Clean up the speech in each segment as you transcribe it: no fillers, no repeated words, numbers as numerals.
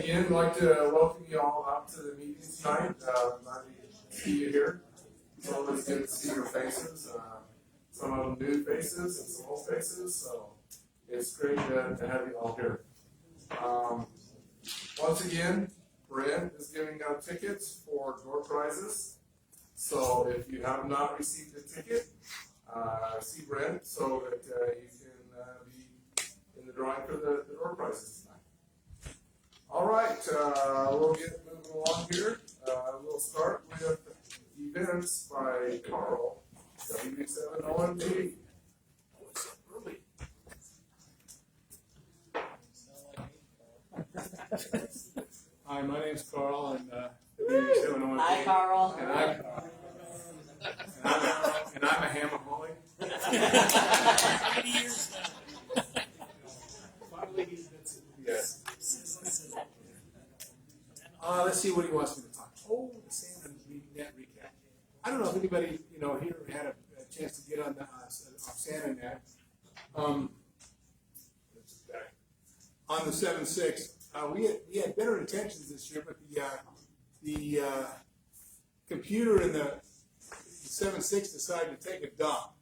again, I'd like to welcome you all out to the meeting tonight. Glad to see you here. It's always good to see your faces. Some of them new faces and some old faces, so it's great to have you all here. Once again, Brent is giving out tickets for door prizes. So if you have not received a ticket, see Brent so that you can be in the drawing for the door prizes tonight. All right, we'll get moving along here. We'll start with events by Carl, W7OMG. Hi, my name's Carl, and W7OMG. Hi, Carl. And I'm a hamaholic. Yes. Let's see what he wants me to talk. Oh, the Santa Net recap. I don't know if anybody here had a chance to get on the Santa Net. On the 7-6, we had better intentions this year, but the computer in the 7-6 decided to take a dump,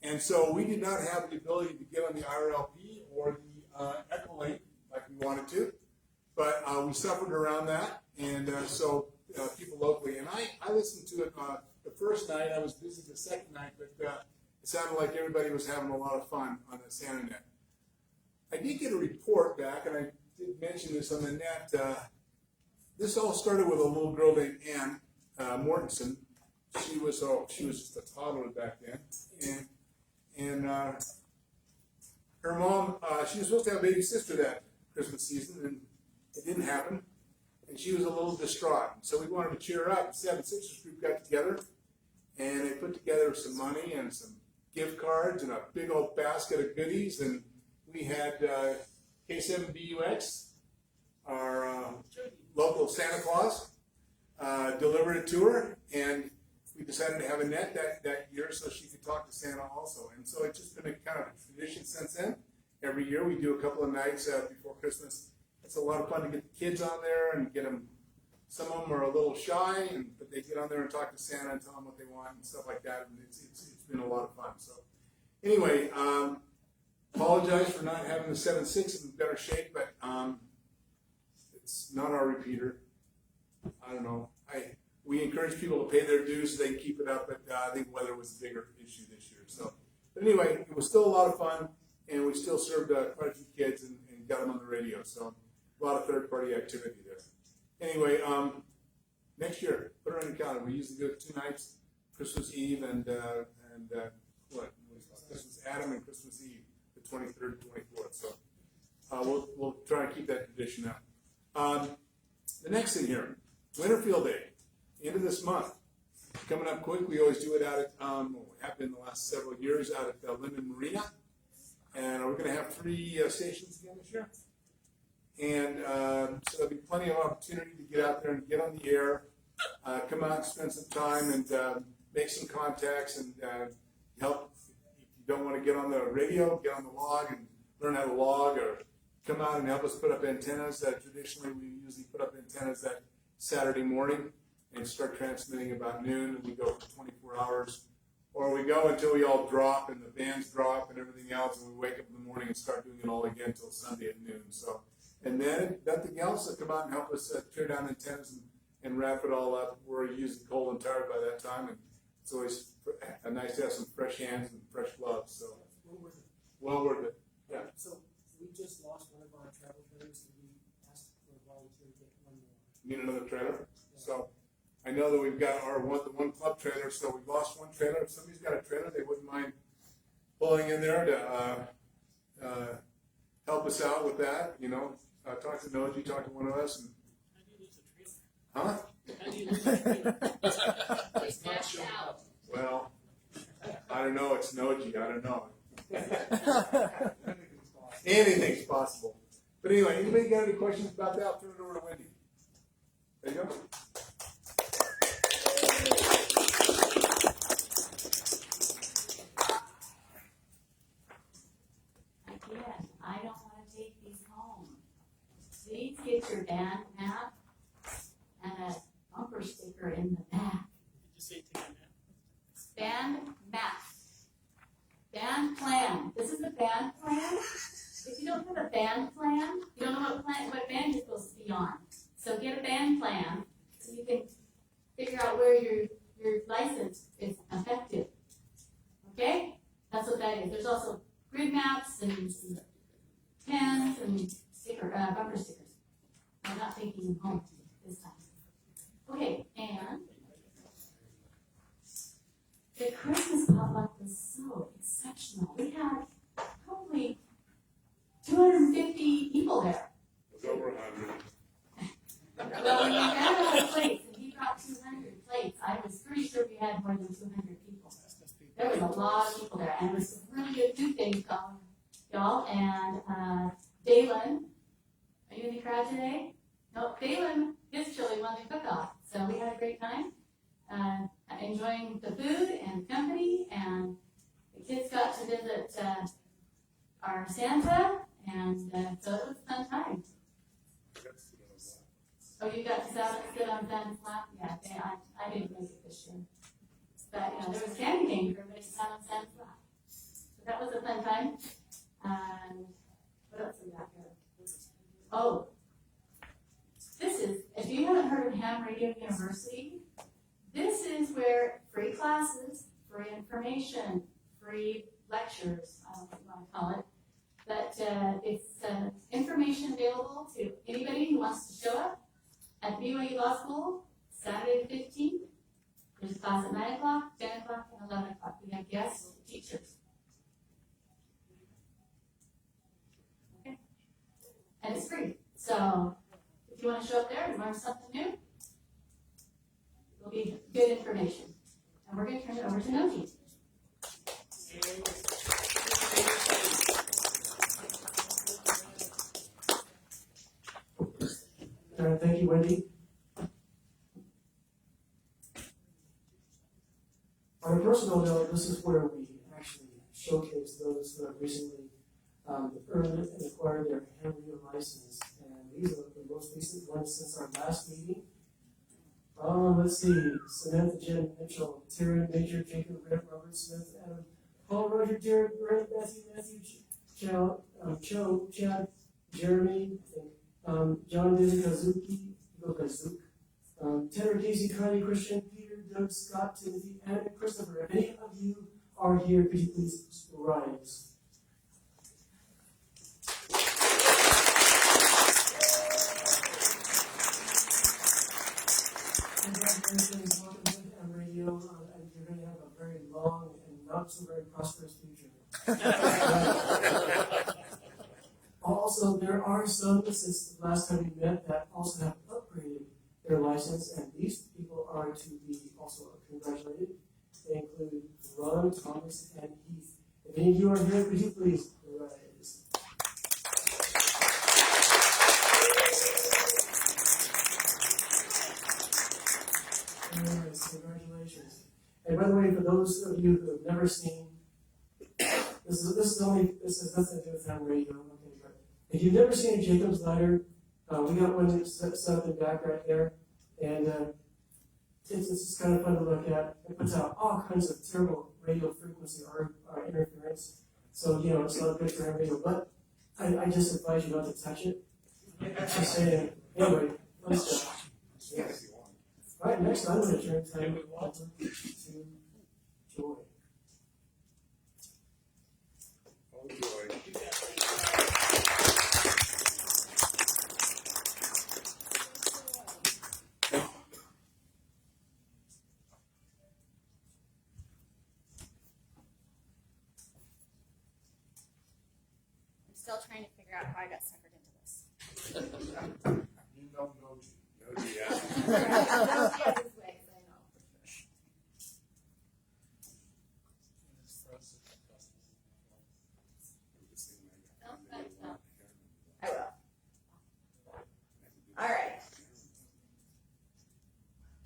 and so we did not have the ability to get on the IRLP or the Echolink like we wanted to, but we suffered around that, and so people locally, and I listened to it the first night. I was busy the second night, but it sounded like everybody was having a lot of fun on the Santa Net. I did get a report back, and I did mention this on the net. This all started with a little girl named Ann Mortensen. She was just a toddler back then, and her mom, she was supposed to have a baby sister that Christmas season, and it didn't happen, and she was a little distraught. So we wanted to cheer her up. The 7 Sisters group got together, and they put together some money and some gift cards and a big old basket of goodies, and we had K7BUX, our local Santa Claus, delivered it to her, and we decided to have a net that year so she could talk to Santa also. And so it's just been a kind of a tradition since then. Every year we do a couple of nights before Christmas. It's a lot of fun to get the kids on there and get them. Some of them are a little shy, but they get on there and talk to Santa and tell them what they want and stuff like that. And it's been a lot of fun. So anyway, apologize for not having the 7-6 in better shape, but it's not our repeater. I don't know. We encourage people to pay their dues so they can keep it up, but I think weather was a bigger issue this year. So, but anyway, it was still a lot of fun, and we still served quite a few kids and got them on the radio. So a lot of third-party activity there. Anyway, next year, put it on your calendar. We usually do it 2 nights, Christmas Eve and Christmas Adam and Christmas Eve, the 23rd and 24th. So we'll try and keep that tradition up. The next thing here, Winterfield Day, end of this month, coming up quick. We always do it out at, we have been the last several years out at Linden Marina, and we're going to have 3 stations again this year. And so there'll be plenty of opportunity to get out there and get on the air, come out and spend some time and make some contacts and help. If you don't want to get on the radio, get on the log and learn how to log, or come out and help us put up antennas. Traditionally, we usually put up antennas that Saturday morning and start transmitting about noon, and we go for 24 hours. Or we go until we all drop and the bands drop and everything else, and we wake up in the morning and start doing it all again until Sunday at noon. So, and then if nothing else, come out and help us tear down antennas and wrap it all up. We're using coal and tired by that time, and it's always nice to have some fresh hands and fresh gloves. So, well worth it. Yeah. So we just lost one of our travel trailers, and we asked for a volunteer to get one more. You need another trailer? Yeah. So I know that we've got the one club trailer, so we've lost one trailer. If somebody's got a trailer, they wouldn't mind pulling in there to help us out with that. Talk to Noji, talk to one of us. And, How do you lose a trailer? It's not showing up. Well, I don't know. It's Noji. I don't know. Anything's possible. But anyway, anybody got any questions about that? I'll turn it over to Wendy. There you go. Again, I don't want to take these home. Please get your band map. Band plan. This is the band plan. If you don't have a band plan, you don't know what band you're supposed to be on. So get a band plan so you can figure out where your license is effective. Okay? That's what that is. There's also grid maps and pens and bumper stickers. I'm not taking them home this time. Okay, and the Christmas potluck was so exceptional. We had probably 250 people there. It was over 100. Well, we ran out of plates, and he brought 200 plates. I was pretty sure we had more than 200 people. There was a lot of people there, and it was a really good food thing, y'all. And Dalen, are you in the crowd today? No, Dalen, his chili won the cook-off, so we had a great time, enjoying the food and company, and the kids got to visit our Santa, and so it was a fun time. Oh, you got to sit on Santa's lap? Yeah, I didn't make it this year. But, there was candy cane for everybody to sit on Santa's lap. So that was a fun time. And what else we got here? Oh, this is, if you haven't heard of Ham Radio University, this is where free classes, free information, free lectures, I don't know what you want to call it, but it's information available to anybody who wants to show up at BYU Law School, Saturday the 15th. There's a class at 9 o'clock, 10 o'clock, and 11 o'clock. We have guest teachers. Okay. And it's free. So if you want to show up there and learn something new, it'll be good information. And we're going to turn it over to Noji. Thank you, Wendy. On a personal note, this is where we actually showcase those who have recently earned and acquired their ham radio license. And these are the most recent ones since our last meeting. Let's see. Samantha Jen Mitchell, Terry Major, Jacob Grant, Robert Smith, Adam, Paul, Roger, Jared, Brent, Matthew, Cho, Chad, Jeremy, I think, John David Kazuki, Tanner, Casey, Kylie, Christian, Peter, Doug, Scott, Timothy, Anna, and Christopher. If any of you are here, could you please rise? Congratulations, welcome to M Radio, and you're going to have a very long and not so very prosperous future. Also, there are some, since the last time we met, that also have upgraded their license, and these people are to be also congratulated. They include Ron, Thomas, and Heath. If any of you are here, could you please rise? Anyways, congratulations. And by the way, for those of you who have never seen, this has nothing to do with ham radio. Okay, but if you've never seen a Jacob's ladder, we got one set up in back right there, and it's just kind of fun to look at. It puts out all kinds of terrible radio frequency or interference. So it's not good for ham radio. But I just advise you not to touch it. Just saying. Anyway, let's go. Yes. All right, next I'm going to turn time over to Joy. Oh, Joy. I'm still trying to figure out how I got suckered into this. You don't know. No, yeah. Those guys' ways, I know for sure. No. I will. All right.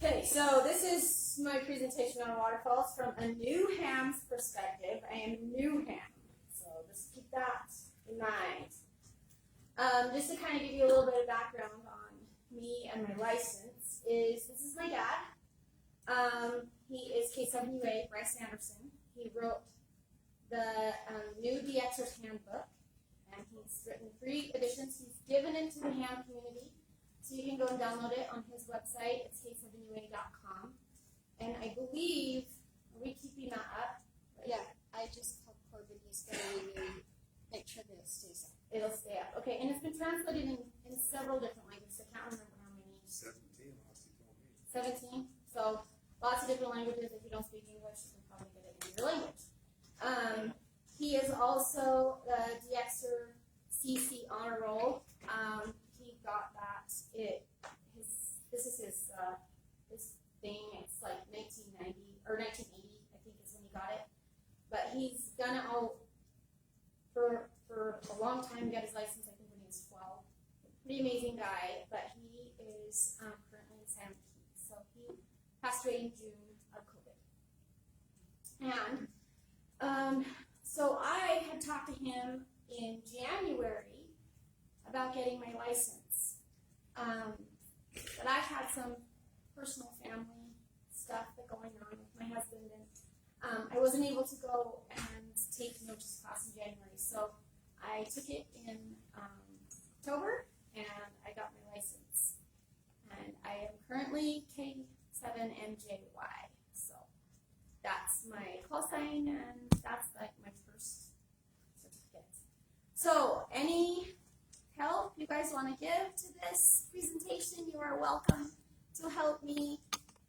Okay, so this is my presentation on waterfalls from a new ham's perspective. I am new ham, so just keep that in mind. Just to kind of give you a little bit of background on me and my license, this is my dad. He is K7UA, Bryce Anderson. He wrote the new DXer's handbook, and he's written 3 editions. He's given it to the ham community, so you can go and download it on his website. It's k7ua.com. And I believe, are we keeping that up? Yeah, I just called Corbin. He's going to make sure that it stays up. It'll stay up. Okay, and it's been translated in several different languages. I can't remember how many. 17, last you told me. 17. So lots of different languages. If you don't speak English, you can probably get it in your language. He is also the DXer CC honor roll. He got that. This is his thing. It's like 1990 or 1980, I think, is when he got it. But he's done it all for a long time. He got his license, I think, when he was 12. Pretty amazing guy, but he is currently in San Francisco. So he passed away in June of COVID. And so I had talked to him in January about getting my license. But I had some personal family stuff going on with my husband, and I wasn't able to go and take the notice class in January. So I took it in October, and I got my license. And I am currently K7NJY. So that's my call sign, and that's like my first certificate. So any help you guys want to give to this presentation, you are welcome to help me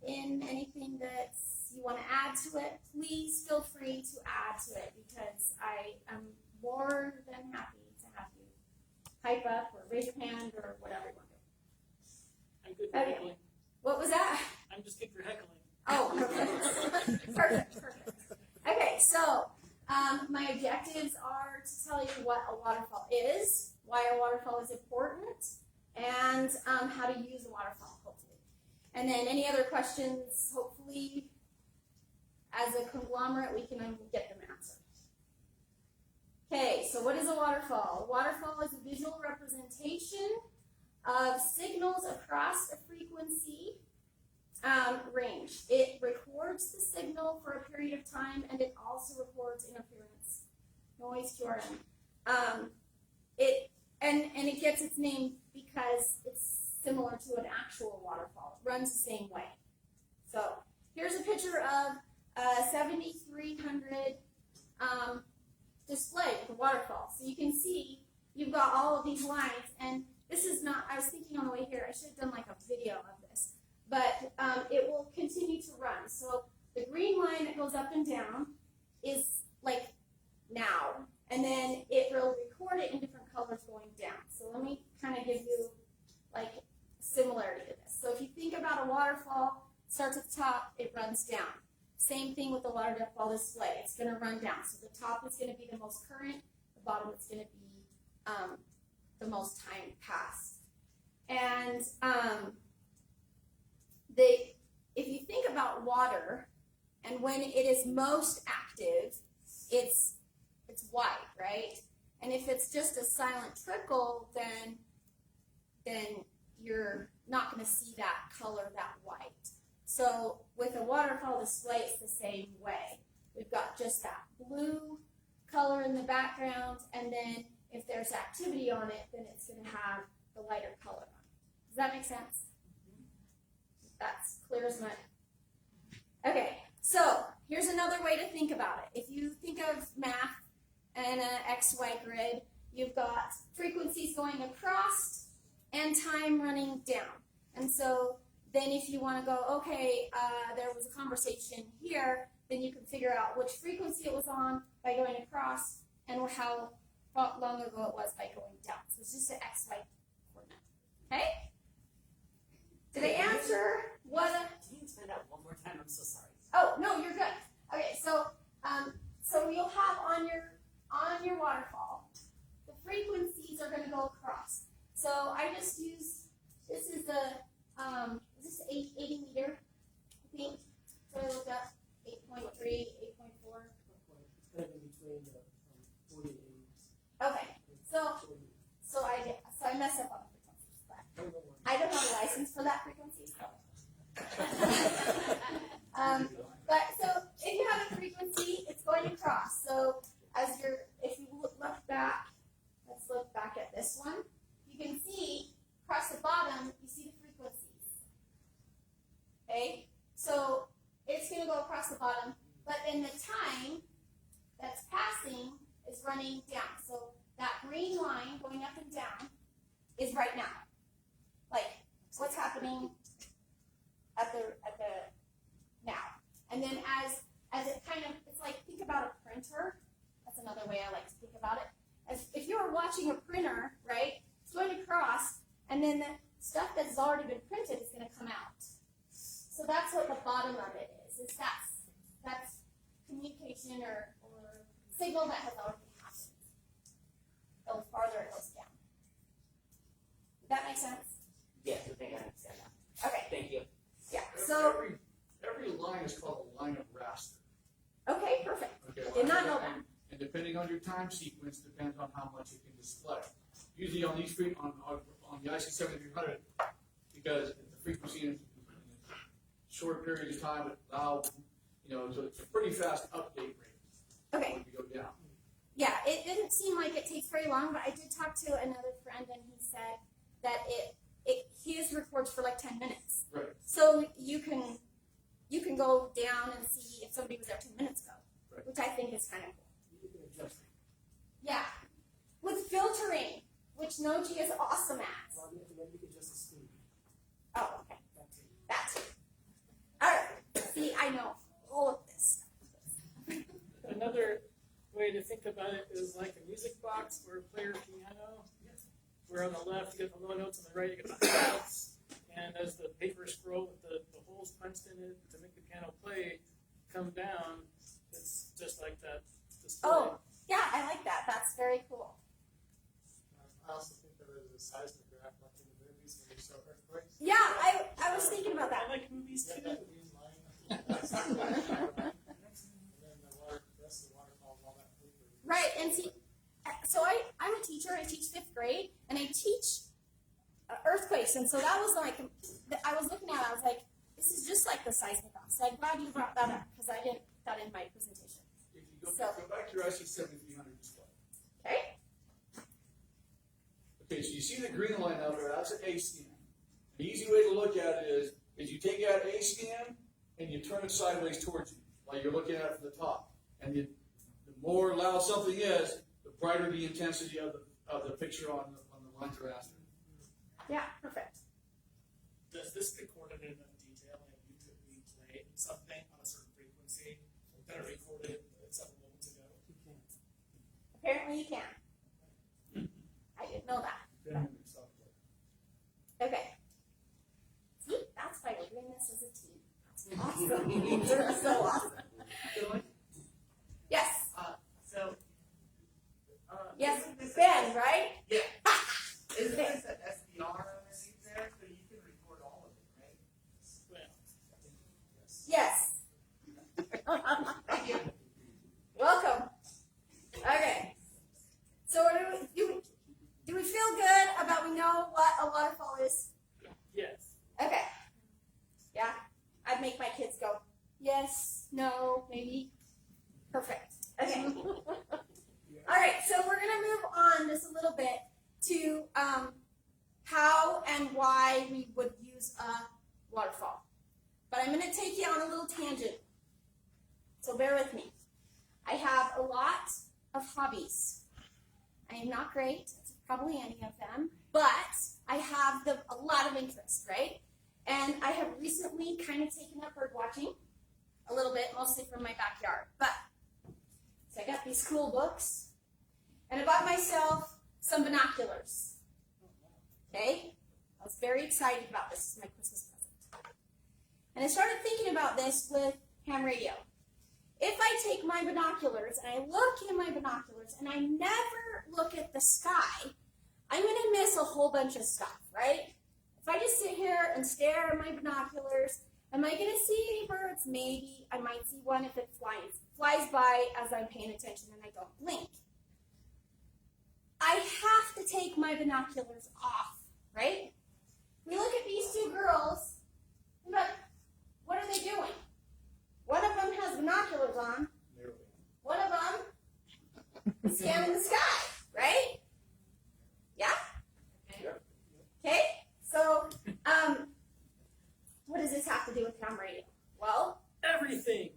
in anything that you want to add to it. Please feel free to add to it, because I am more than happy to have you hype up or raise your hand or whatever you want to do. I'm good for Okay. heckling. What was that? I'm just good for heckling. Oh, perfect. Perfect. Okay, so my objectives are to tell you what a waterfall is, why a waterfall is important, and how to use a waterfall, hopefully. And then any other questions, hopefully, as a conglomerate, we can get them answered. Okay, so what is a waterfall? A waterfall is a visual representation of signals across a frequency range. It records the signal for a period of time, and it also records interference, noise, QRM. It gets its name because it's similar to an actual waterfall. It runs the same way. So here's a picture of a 7300 display with a waterfall. So you can see you've got all of these lines, and this is not, I was thinking on the way here, I should have done like a video of this, but it will continue to run. So the green line that goes up and down is like now, and then it will record it in different colors going down. So let me kind of give you like similarity to this. So if you think about a waterfall, starts at the top, it runs down. Same thing with the waterfall display. It's going to run down. So the top is going to be the most current, the bottom is going to be the most time passed. And if you think about water, and when it is most active, it's white, right? And if it's just a silent trickle, then you're not going to see that color, that white. So with a waterfall display, it's the same way. We've got just that blue color in the background, and then if there's activity on it, then it's going to have the lighter color on it. Does that make sense? That's clear as mud. Okay, so here's another way to think about it. If you think of math and an XY grid, you've got frequencies going across and time running down. And so then if you want to go, okay, there was a conversation here, then you can figure out which frequency it was on by going across and how long ago it was by going down. So it's just an XY coordinate. Okay? Did I answer what a... Can you explain that one more time? I'm so sorry. Oh, no, you're good. Okay, so you'll have on your waterfall, the frequencies are going to go across. So I just use, this is the, is this 80 meter, I think. So I looked up 8.3, 8.4. It's kind of in between the 40 and 80. Okay, so I mess up on the frequencies, but I don't have a license for that frequency. So. across the bottom, but then the time that's passing is running down. So that green line going up and down is right now. Like what's happening at the now. And then as it kind of, it's like, think about a printer. That's another way I like to think about it. As if you were watching a printer, right? It's going across, and then the stuff that's already been printed is going to come out. So that's what the bottom of it is that's communication or signal that has already happened. It goes farther, it goes down. Does that make sense? Yes, I think I understand that. Okay, Thank you. yeah. So, Every line is called a line of raster. okay, perfect. Okay, Did not know that. And depending on your time sequence, depends on how much it can display. Usually on these on the IC 7300, because the frequency in a short period of time, it allows, so it's a pretty fast update rate. Okay. When you go down. Yeah, it didn't seem like it takes very long, but I did talk to another friend, and he said that his records for like 10 minutes. Right. So you can go down and see if somebody was there 10 minutes ago, Right. which I think is kind of cool. You can adjust it. Yeah, with filtering, which Noji is awesome at. Well, you can adjust the speed. Oh, okay, That's it. that's it. All right, see, I know all of this. Another way to think about it is like a music box or a player piano, where on the left you get the low notes, on the right you get the high notes, and as the paper scroll with the holes punched in it to make the piano play come down, it's just like that display. Oh, yeah, I like that. That's very cool. I also think that there's a seismograph like in the movies when they show earthquakes. Yeah, I was thinking about that. I like movies too. Yeah, Japanese line. And then the rest of the waterfalls, all that paper. Right, and see, so I'm a teacher. I teach 5th grade, and I teach earthquakes, and so that was like, I was looking at it, I was like, this is just like the seismograph. So I'm glad you brought that up, because I didn't put that in my presentation. If you go, So- go back to your IC 7300 display. Okay? Okay, so you see the green line out there, that's an A scan. The easy way to look at it is you take out A scan and you turn it sideways towards you, like you're looking at it from the top. And the more loud something is, the brighter the intensity of the picture on the line raster. Yeah, perfect. Does this record it in enough detail and you could replay something on a certain frequency that I recorded several moments ago? You can. Apparently you can. I didn't know that. Okay. See, that's why we're doing this as a team. That's awesome. You're so awesome. Yes. Yes, Ben, right? Yeah. Isn't this an SDR underneath there? So you can record all of it, right? Yes. Welcome. Okay. So do we feel good about we know what a waterfall is? Yes. Okay. Yeah? I'd make my kids go, yes, no, maybe. Perfect. Okay. All right, so we're going to move on just a little bit to how and why we would use a waterfall. But I'm going to take you on a little tangent, so bear with me. I have a lot of hobbies. I am not great at probably any of them, but I have a lot of interest, right? And I have recently kind of taken up bird watching a little bit, mostly from my backyard. But so I got these cool books, and I bought myself some binoculars. Okay? I was very excited about this. This is my Christmas present. And I started thinking about this with ham radio. If I take my binoculars and I look in my binoculars and I never look at the sky, I'm going to miss a whole bunch of stuff, right? If I just sit here and stare at my binoculars, am I going to see any birds? Maybe. I might see one if it flies by as I'm paying attention and I don't blink. I have to take my binoculars off, right? We look at these two girls, but what are they doing? One of them has binoculars on. One of them is scanning the sky, right? Yeah? Okay? So, what does this have to do with ham radio? Well, Everything.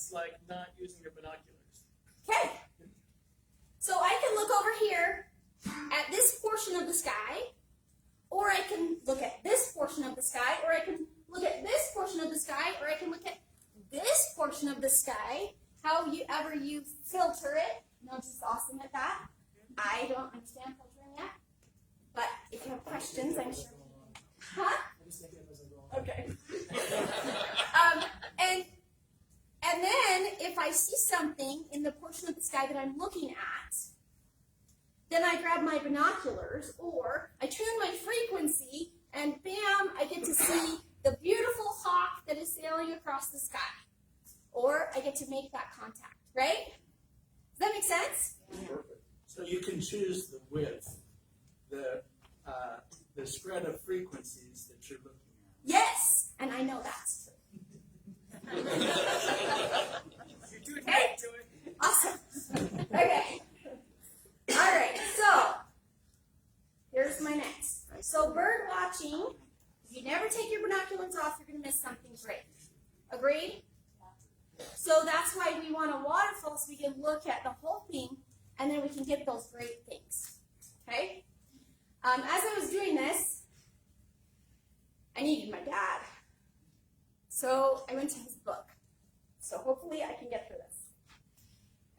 that's like not using your binoculars. Okay. So I can look over here at this portion of the sky, or I can look at this portion of the sky, or I can look at this portion of the sky, or I can look at this portion of the sky. However you filter it. Notice awesome at that. I don't understand filtering yet, but if you have questions, I'm sure. Huh? Okay. And then if I see something in the portion of the sky that I'm looking at, then I grab my binoculars or I tune my frequency and bam, I get to see the beautiful hawk that is sailing across the sky. Or I get to make that contact, right? Does that make sense? Perfect. So you can choose the width, the spread of frequencies that you're looking at. Yes, and I know that's true. You're doing great, Joey. Awesome. Okay. All right, so here's my next. So bird watching, if you never take your binoculars off, you're going to miss something great. Agreed? So that's why we want a waterfall, so we can look at the whole thing, and then we can get those great things. Okay? As I was doing this, I needed my dad. So I went to his book. So hopefully I can get through this.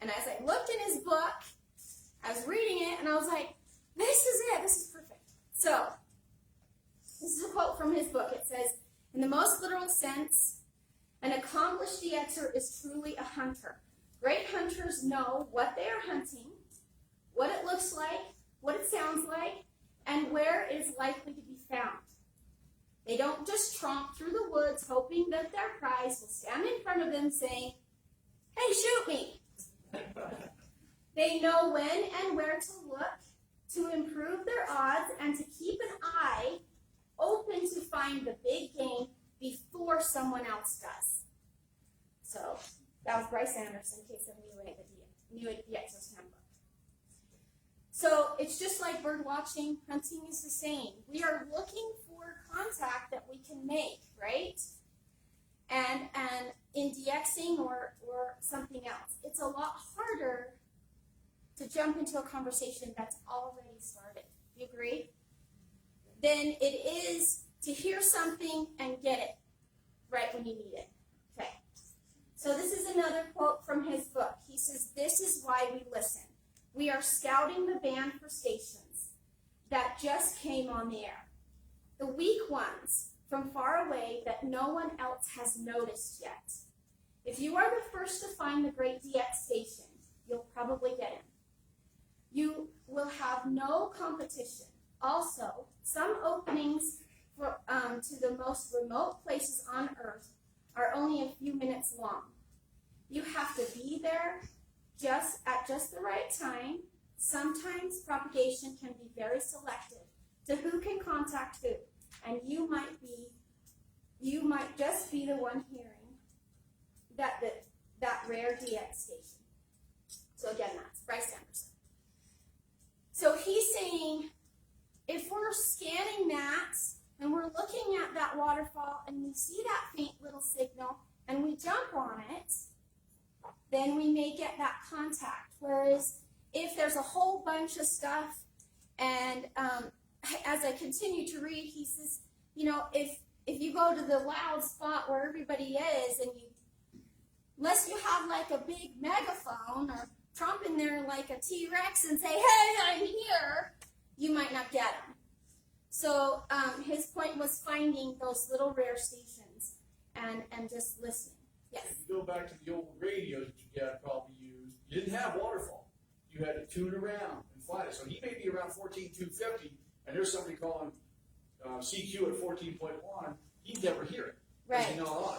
And as I looked in his book, I was reading it, and I was like, this is it. This is perfect. So this is a quote from his book. It says, in the most literal sense, an accomplished DXer is truly a hunter. Great hunters know what they are hunting, what it looks like, what it sounds like, and where it is likely to be found. They don't just tromp through the woods hoping that their prize will stand in front of them saying, hey, shoot me. They know when and where to look to improve their odds and to keep an eye open to find the big game before someone else does. So that was Bryce Anderson, in case anyone knew it, the Exos Handbook. So it's just like bird watching, hunting is the same. We are looking for contact that we can make, right? And in DXing or something else, it's a lot harder to jump into a conversation that's already started. You agree? Than it is to hear something and get it right when you need it. Okay. So this is another quote from his book. He says, this is why we listen. We are scouting the band for stations that just came on the air. The weak ones from far away that no one else has noticed yet. If you are the first to find the great DX station, you'll probably get in. You will have no competition. Also, some openings to the most remote places on Earth are only a few minutes long. You have to be there at just the right time. Sometimes propagation can be very selective to who can contact who, and you might just be the one hearing that rare DX station. So again, that's Bryce Anderson. So he's saying, if we're scanning that and we're looking at that waterfall and we see that faint little signal and we jump on it, then we may get that contact. Whereas if there's a whole bunch of stuff, and as I continue to read, he says, if you go to the loud spot where everybody is, and unless you have like a big megaphone or tromp in there like a T-Rex and say, hey, I'm here, you might not get them. So his point was finding those little rare stations and just listening. Yes? If you go back to the old radios that your dad probably used, you didn't have waterfall. You had to tune around and find it. So he may be around 14,250, and there's somebody calling CQ at 14.1. He'd never hear it. Right. You know,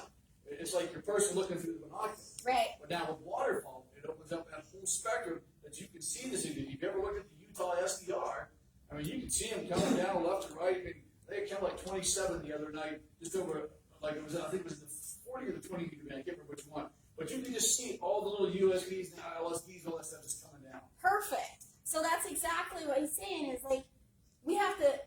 it's like your person looking through the binoculars. Right. But now with waterfall, it opens up that whole spectrum that you can see this. If you've ever looked at the Utah SDR, I mean, you can see them coming down left and right. I mean, they counted like 27 the other night, just over, like it was, I think it was the 40 or the 20 meter band. I can't remember which one. But you can just see all the little USBs and LSDs, all that stuff just coming down. Perfect. So that's exactly what he's saying is like, we have to,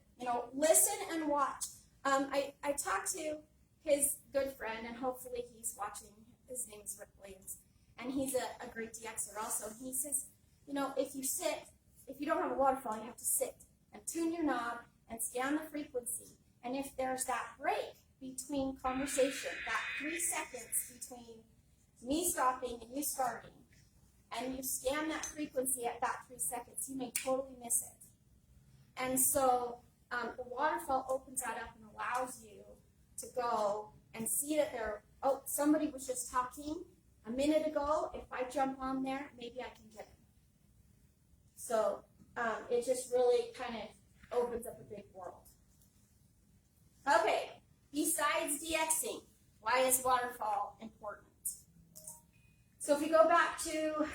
listen and watch. I talked to his good friend, and hopefully he's watching his name is Rick Williams, and he's a great DXer also. And he says, you know, if you don't have a waterfall, you have to sit and tune your knob and scan the frequency. And if there's that break between conversation, that 3 seconds between me stopping and you starting, and you scan that frequency at that 3 seconds, you may totally miss it. And so the waterfall opens that up and allows you to go and see that somebody was just talking a minute ago. If I jump on there, maybe I can get him. So it just really kind of opens up a big world. Okay, besides DXing, why is waterfall important? So if we go back to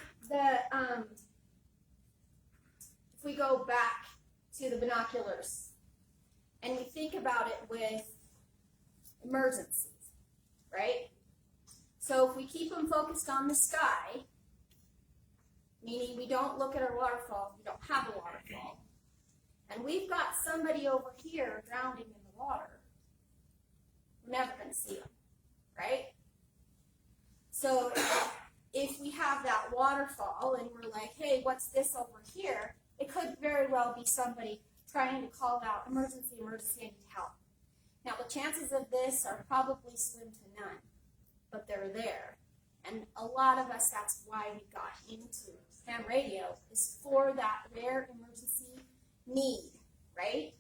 the binoculars, and we think about it with emergencies, right? So if we keep them focused on the sky, meaning we don't look at our waterfall, we don't have a waterfall, and we've got somebody over here drowning in the water, we're never going to see them, right? So if we have that waterfall and we're like, hey, what's this over here? It could very well be somebody trying to call out, emergency, emergency, I need help. Now, the chances of this are probably slim to none, but they're there. And a lot of us, that's why we got into ham radio, is for that rare emergency need, right?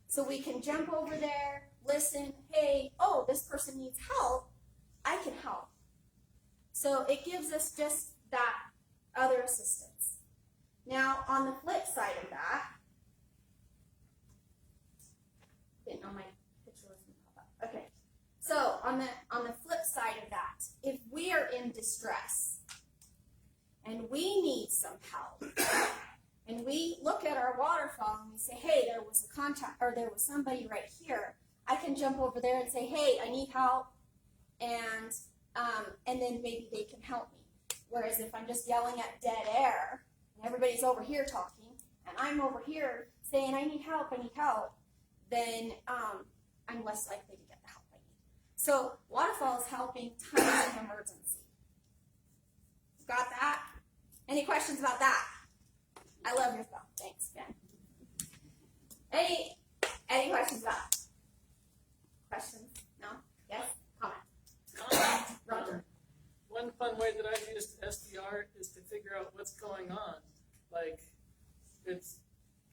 So we can jump over there, listen, hey, oh, this person needs help, I can help. So it gives us just that other assistance. Now, on the flip side of that, didn't know my picture was going to pop up. Okay, so on the flip side of that, if we are in distress and we need some help, and we look at our waterfall and we say, hey, there was a contact, or there was somebody right here, I can jump over there and say, hey, I need help, and then maybe they can help me. Whereas if I'm just yelling at dead air, and everybody's over here talking, and I'm over here saying, I need help, then I'm less likely to get the help I need. So waterfall is helping tons of emergency. Got that? Any questions about that? I love your thumb. Thanks, Ben. Any questions about that? Questions? No? Yes? Comment? Roger. One fun way that I've used SDR is to figure out what's going on. Like,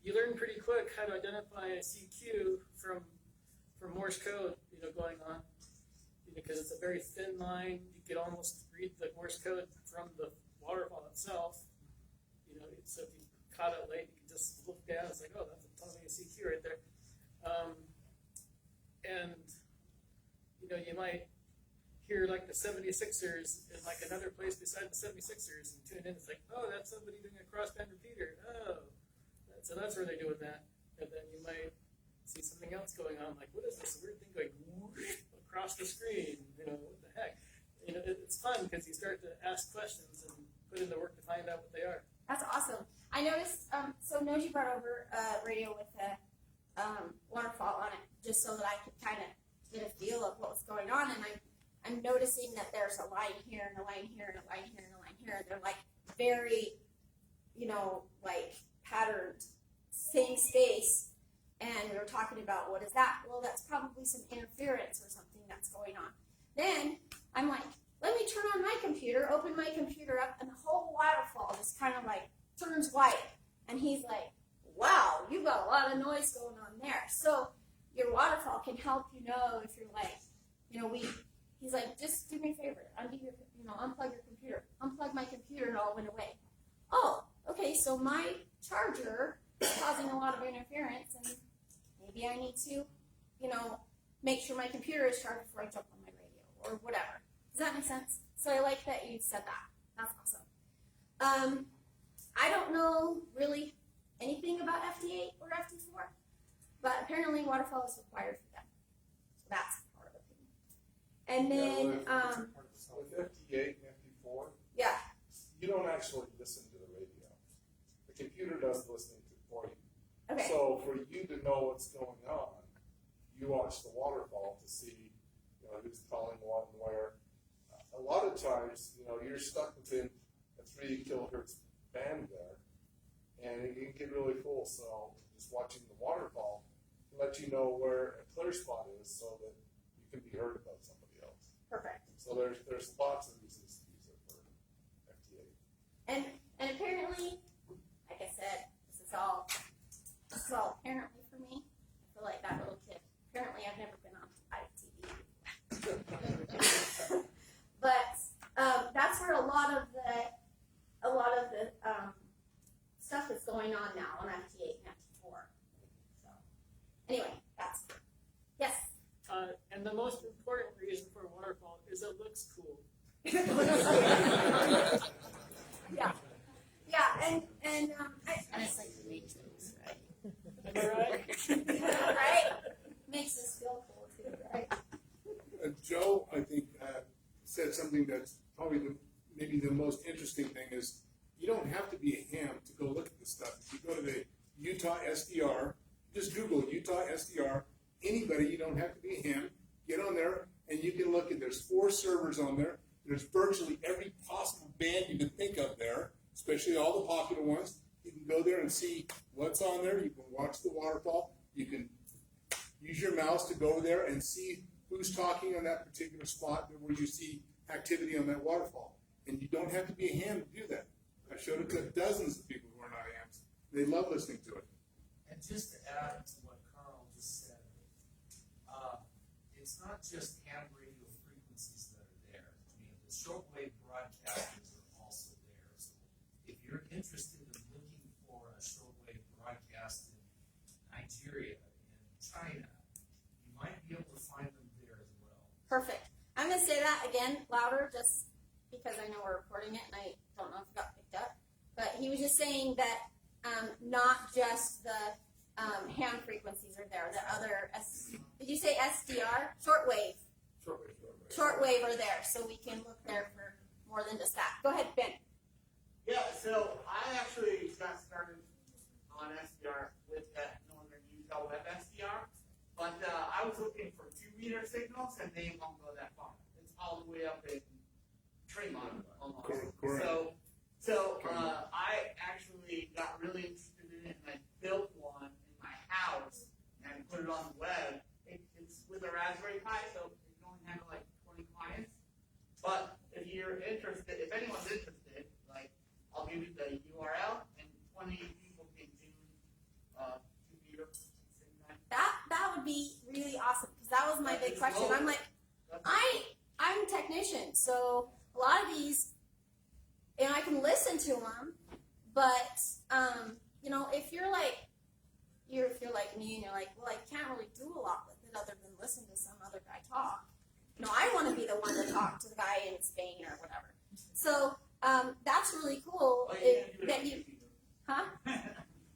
you learn pretty quick how to identify a CQ from Morse code, going on, because it's a very thin line. You can almost read the Morse code from the waterfall itself. So if you caught it late, you can just look down. It's like, oh, that's totally a CQ right there. And you might hear like the 76ers in like another place beside the 76ers and tune in. It's like, oh, that's somebody doing a crossband repeater. Oh, so that's where they're doing that. And then you might see something else going on. Like, what is this weird thing going whoosh across the screen? What the heck? It's fun because you start to ask questions and put in the work to find out what they are. That's awesome. I noticed, so Noji brought over radio with a waterfall on it, just so that I could kind of get a feel of what was going on. And I'm noticing that there's a line here, and a line here, and a line here, and a line here. They're like very, like patterned, same space. And we were talking about, what is that? Well, that's probably some interference or something that's going on. Then I'm like, let me turn on my computer, open my computer up, and the whole waterfall just kind of like turns white. And he's like, wow, you've got a lot of noise going on there. So your waterfall can help if you're like, he's like, just do me a favor, unplug your computer. Unplug my computer and it all went away. Oh, okay, so my charger is causing a lot of interference, and maybe I need to, make sure my computer is charged before I jump on my radio or whatever. Does that make sense? So I like that you said that. That's awesome. I don't know really anything about FD8 or FD4, but apparently waterfall is required for them. So that's part of it. And then, with FD8 and FD4, yeah, you don't actually listen to the radio. The computer does the listening for you. okay. So for you to know what's going on, you watch the waterfall to see who's calling one where. a lot of times, you're stuck within a 3 kilohertz band there, and it can get really full. So just watching the waterfall can let you know where a clear spot is, so that you can be heard above somebody else. Perfect. So there's lots of reasons to use it for FT8. And apparently, like I said, this is all apparently for me. I feel like that little kid. Apparently, I've never been on ITV. But that's where a lot of the stuff is going on now on FT8 and FT4. So anyway, that's yes. And the most important reason for a waterfall is it looks cool. Yeah, and And it's like the Matrix, right? Am I right? right makes us feel cool too, right? Joe, I think, said something that's probably maybe the most interesting thing is you don't have to be a ham to go look at this stuff. If you go to the Utah SDR, just Google Utah SDR, anybody, you don't have to be a ham, get on there and you can look at, there's 4 servers on there. There's virtually every possible band you can think of there, especially all the popular ones. You can go there and see what's on there. You can watch the waterfall. You can use your mouse to go there and see who's talking on that particular spot where you see activity on that waterfall. And you don't have to be a ham to do that. I showed it to dozens of people who are not hams. They love listening to it. And just to add to what Carl just said, it's not just ham radio frequencies that are there. I mean, the shortwave broadcasters are also there. So if you're interested in looking for a shortwave broadcast in Nigeria, in China, you might be able to find them there as well. Perfect. I'm going to say that again louder just because I know we're recording it and I don't know if it got picked up. But he was just saying that not just the ham frequencies are there. The other, did you say SDR? Shortwave. Shortwave are there. So we can look there for more than just that. Go ahead, Ben. Yeah, so I actually got started on SDR with that Northern Utah Web SDR, but I was looking for 2-meter signals and they won't go that far. It's all the way up in Tremont almost. Correct. So I actually got really interested in it and I built one in my house and put it on the web. It's with a Raspberry Pi, so it can only handle like 20 clients. But if you're interested, if anyone's interested, like I'll give you the URL and 20 people can tune 2-meter. That would be really awesome because that was my big question. I'm like, I'm a technician, so a lot of these, I can listen to them, but if you're like me and you're like, well, I can't really do a lot with it other than listen to some other guy talk. I want to be the one to talk to the guy in Spain or whatever. So that's really cool.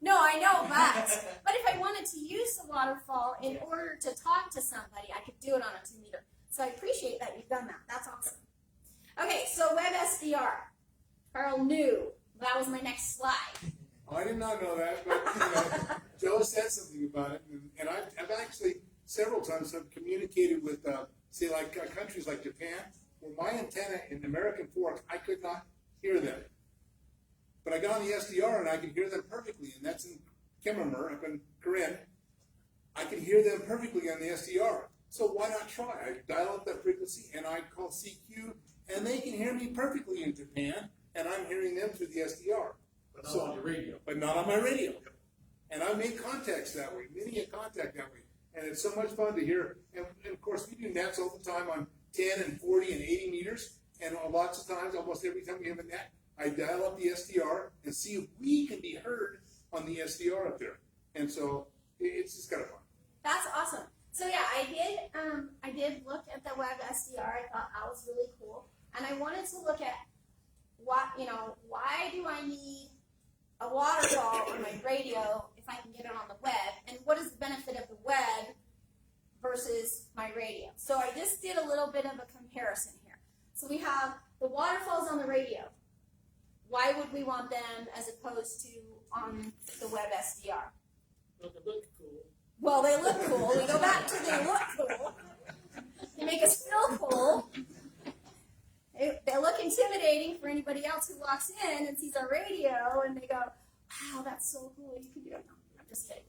No, I know, but if I wanted to use the waterfall in order to talk to somebody, I could do it on a 2-meter. So I appreciate that you've done that. That's awesome. Okay, so Web SDR. Carl knew. That was my next slide. I did not know that, but Joe said something about it, and I've actually several times have communicated with, countries like Japan, where my antenna in American Fork, I could not hear them. But I got on the SDR and I could hear them perfectly, and that's in Kimmermer, up in Corinne. I can hear them perfectly on the SDR. So why not try? I dial up that frequency and I call CQ, and they can hear me perfectly in Japan, and I'm hearing them through the SDR. But not on your radio. But not on my radio. And I made contacts that way, many a contact that way. And it's so much fun to hear. And of course, we do nets all the time on 10 and 40 and 80 meters. And lots of times, almost every time we have a net, I dial up the SDR and see if we can be heard on the SDR up there. And so it's just kind of fun. That's awesome. So yeah, I did look at the Web SDR. I thought that was really cool. And I wanted to look at why do I need a waterfall on my radio if I can get it on the web? And what is the benefit of the web versus my radio? So I just did a little bit of a comparison here. So we have the waterfalls on the radio. Why would we want them as opposed to on the Web SDR? Well, they look cool. Well, they look cool. We go back to they look cool. They make us feel cool. They look intimidating for anybody else who walks in and sees our radio, and they go, "Wow, that's so cool! You can do it." No, I'm just kidding.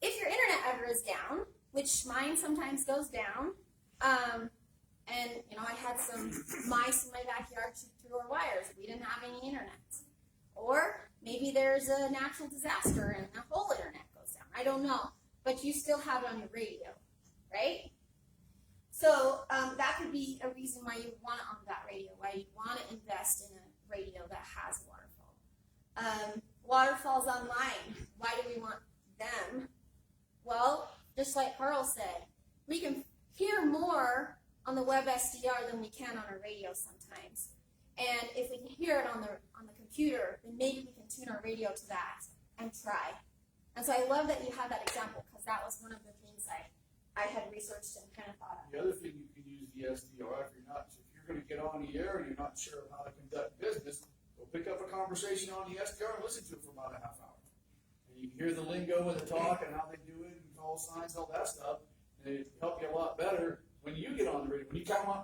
If your internet ever is down, which mine sometimes goes down, and I had some mice in my backyard through our wires. We didn't have any internet, or maybe there's a natural disaster and the whole internet goes down. I don't know, but you still have it on your radio, right? So that could be a reason why you want it on that radio, why you want to invest in a radio that has waterfall. Waterfalls online, why do we want them? Well, just like Carl said, we can hear more on the web SDR than we can on our radio sometimes. And if we can hear it on the computer, then maybe we can tune our radio to that and try. And so I love that you have that example, because that was one of the things I had researched and kind of thought of. The other thing you can use the SDR if you're going to get on the air and you're not sure how to conduct business, go pick up a conversation on the SDR and listen to it for about a half hour. And you can hear the lingo and the talk and how they do it and call signs, all that stuff, and it help you a lot better when you get on the radio,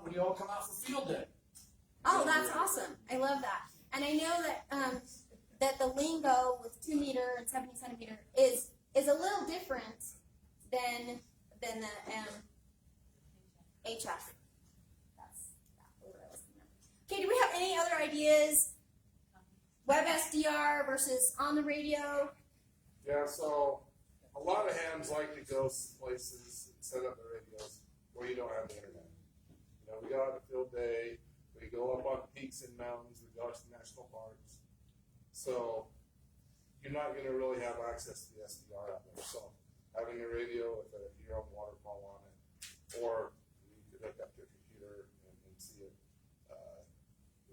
when you all come out for field day. Oh, that's awesome! I love that, and I know that that the lingo with 2 meter and 70 centimeter is a little different than the HF. That's what I was thinking of. Okay, do we have any other ideas? Web SDR versus on the radio? Yeah, so a lot of hams like to go places and set up their radios where you don't have the internet. We go out on a field day, we go up on peaks and mountains, we go out to national parks. So you're not going to really have access to the SDR out there. So having a radio with your own waterfall on it, or you could hook up to a computer and see it,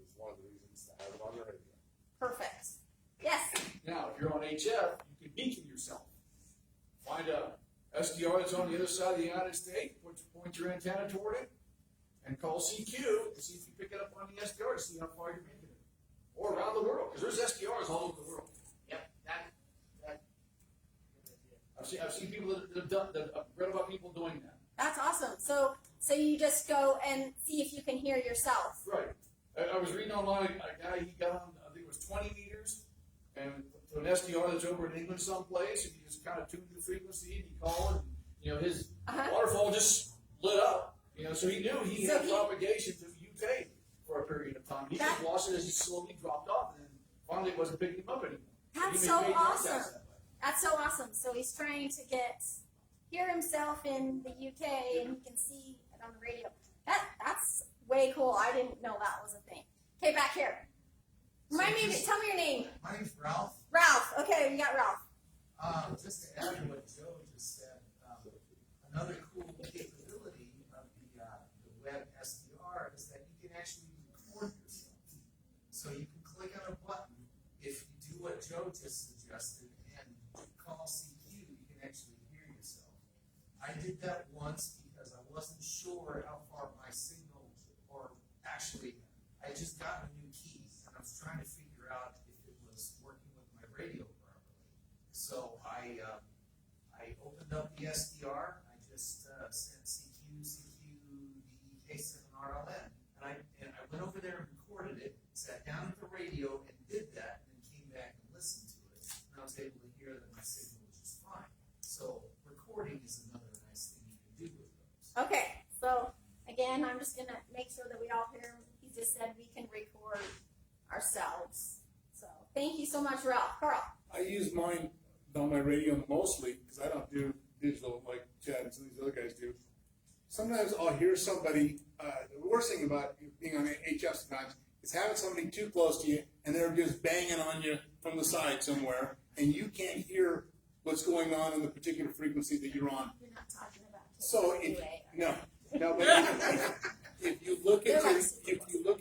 is one of the reasons to have it on the radio. Perfect. Yes. Now, if you're on HF, you can beacon yourself. Find a SDR that's on the other side of the United States, point your antenna toward it, and call CQ to see if you pick it up on the SDR to see how far you're making it. Or around the world, because there's SDRs all over the world. Yep, that. I've seen people that I've read about people doing that. That's awesome. So you just go and see if you can hear yourself. Right. I was reading online, a guy, he got on, I think it was 20 meters, and to an SDR that's over in England someplace, and he just kind of tuned the frequency, and he called, and, his waterfall just lit up. So he knew he had propagation to the UK for a period of time. He just lost it as he slowly dropped off, and then finally it wasn't picking him up anymore. That's so awesome. That's so awesome. So he's trying to hear himself in the UK, and he can see it on the radio. That's way cool. I didn't know that was a thing. Okay, back here. Tell me your name. My name's Ralph. Ralph. Okay, we got Ralph. Just to add to what Joe just said, another cool capability of the web SDR is that you can actually record yourself. So you can click on a button. If you do what Joe just suggested and call CQ, you can actually hear yourself. I did that once because I wasn't sure how far my signal, or actually, I just got a new key and I was trying to figure out if it was working with my radio properly. So I opened up the SDR. I just sent CQ the K7RLN, and I went over there and recorded it. Sat down at the radio and did that, and then came back and listened to it. And I was able to hear that my signal was just fine. So recording is another nice thing you can do with those. Okay, so again, I'm just going to make sure that we all hear him. He just said we can record ourselves. So thank you so much, Ralph. Carl. I use mine on my radio mostly because I don't do digital like Chad and some of these other guys do. Sometimes I'll hear somebody, the worst thing about being on HF sometimes is having somebody too close to you and they're just banging on you from the side somewhere and you can't hear what's going on in the particular frequency that you're on. You're not talking about it. So if you look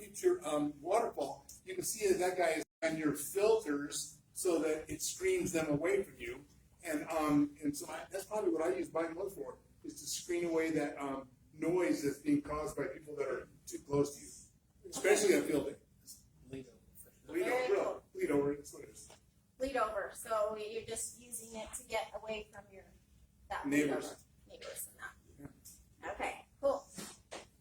at your waterfall, you can see that guy is on your filters so that it screens them away from you, and so that's probably what I use mine most for, is to screen away that noise that's being caused by people that are too close to you, especially on field day. Bleed over. That's what it is. Bleed over. So you're just using it to get away from that neighbors. Neighbors and that. Yeah. Okay. Cool.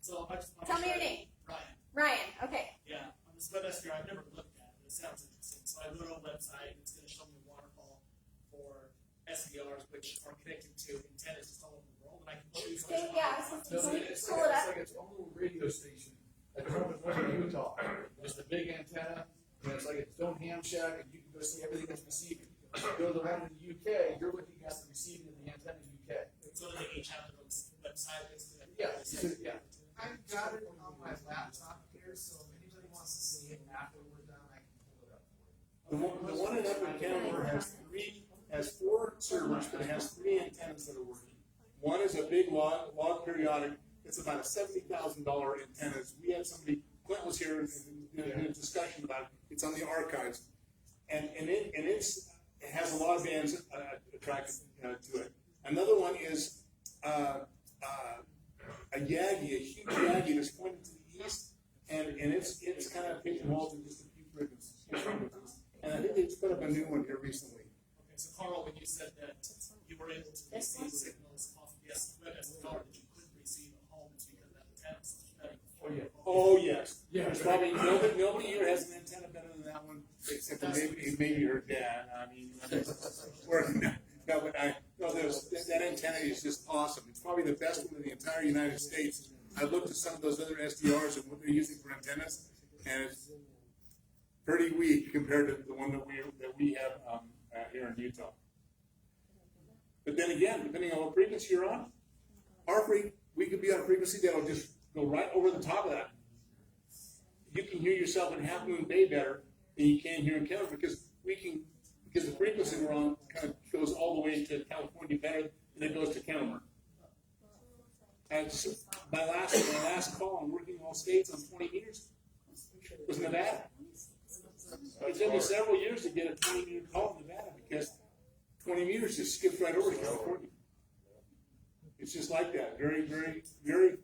So I just want Tell me your name. Ryan. Ryan, okay. Yeah, on this web SDR, I've never looked at it. It sounds interesting. So I go to a website, it's going to show me a waterfall for SDRs, which are connected to antennas just all over the world, and I can choose which one. Yeah, No, it's pull it up. like its own little radio station. Like in Utah, there's the big antenna, and it's like its own ham shack, and you can go see everything that's receiving. If you go to the one in the UK, you're looking at the receiving of the antenna in the UK. So they each have their own website. Yeah, yeah. I've got it on my laptop here, so if anybody wants to see it after we're done, I can pull it up for you. The one in Upper Canada has 4 servers, but it has 3 antennas that are working. One is a big log periodic. It's about a $70,000 antenna. We had somebody, Clint was here in a discussion about it. It's on the archives, and it has a lot of bands attracted to it. Another one is a Yagi, a huge Yagi that's pointed to the east, and it's kind of pigeonholed to just a few frequencies. And I think they just put up a new one here recently. Okay, so Carl, when you said that you were able to receive signals off of the web SDR that you couldn't receive at home, it's because that antenna is better. Oh yes. There's probably nobody here has an antenna better than that one, except maybe her dad. I mean, that antenna is just awesome. It's probably the best one in the entire United States. I looked at some of those other SDRs and what they're using for antennas, and it's pretty weak compared to the one that we have here in Utah. But then again, depending on what frequency you're on, we could be on a frequency that'll just go right over the top of that. You can hear yourself in Half Moon Bay better than you can here in Canada because the frequency we're on kind of goes all the way to California better than it goes to Canada. And so my last call on working all states on 20 meters was Nevada. It took me several years to get a 20-meter call in Nevada because 20 meters just skips right over to California. It's just like that. Very, very, very